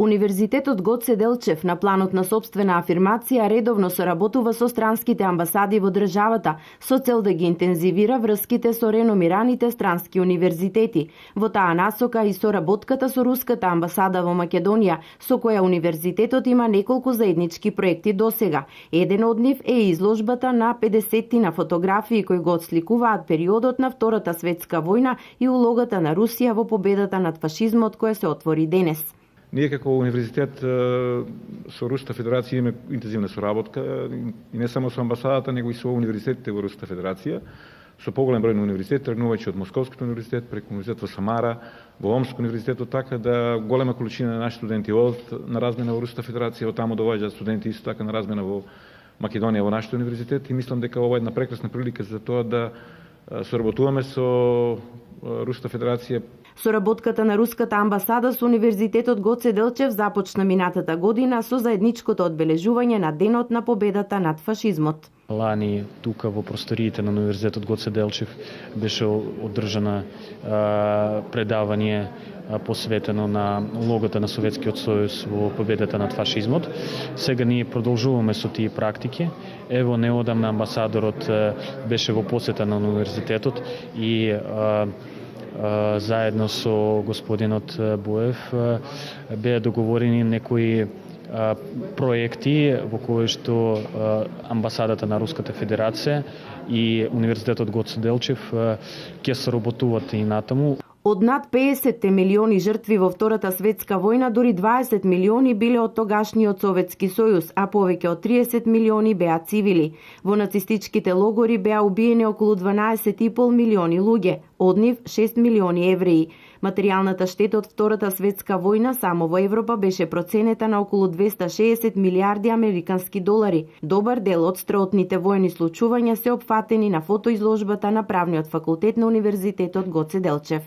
Универзитетот Гоце Делчев на планот на сопствена афирмација редовно соработува со странските амбасади во државата со цел да ги интензивира врските со реномираните странски универзитети. Во таа насока и соработката со руската амбасада во Македонија, со која универзитетот има неколку заеднички проекти досега. Еден од нив е изложбата на 50 фотографии кои го отсликуваат периодот на Втората светска војна и улогата на Русија во победата над фашизмот која се отвори денес. Ние како универзитет со Руската федерација имаме интензивна соработка и не само со амбасадата, него и со универзитетите во Руската федерација, со поголем број на универзитети, тргнувајќи од Московскиот универзитет, преку универзитет во Самара, во Омск универзитетот, така да голема количина на наши студенти одат на размена во Руската федерација, од таму доаѓаат студенти исто така на размена во Македонија во нашите универзитети и мислам дека ова е една прекрасна прилика за тоа да соработуваме со Руската федерација. Соработката на Руската амбасада со Универзитетот Гоце Делчев започна минатата година со заедничкото одбележување на Денот на победата над фашизмот. Лани тука во просториите на Универзитетот Гоце Делчев беше одржана предавање посветено на улогата на Советскиот сојуз во победата над фашизмот. Сега ние продолжуваме со тие практики. Ево неодамна амбасадорот беше во посета на универзитетот и заедно со господинот Боев беа договорени некои проекти во кои што амбасадата на Руската федерација и Универзитетот Гоце Делчев ќе соработуваат и натаму. Од над 50 милиони жртви во Втората светска војна, дури 20 милиони биле од тогашниот Советски сојуз, а повеќе од 30 милиони беа цивили. Во нацистичките логори беа убиени околу 12,5 милиони луѓе, од нив 6 милиони евреи. Материјалната штета од Втората светска војна само во Европа беше проценета на околу 260 милиарди американски долари. Добар дел од страотните војни случувања се опфатени на фотоизложбата на Правниот факултет на Универзитетот Гоце Делчев.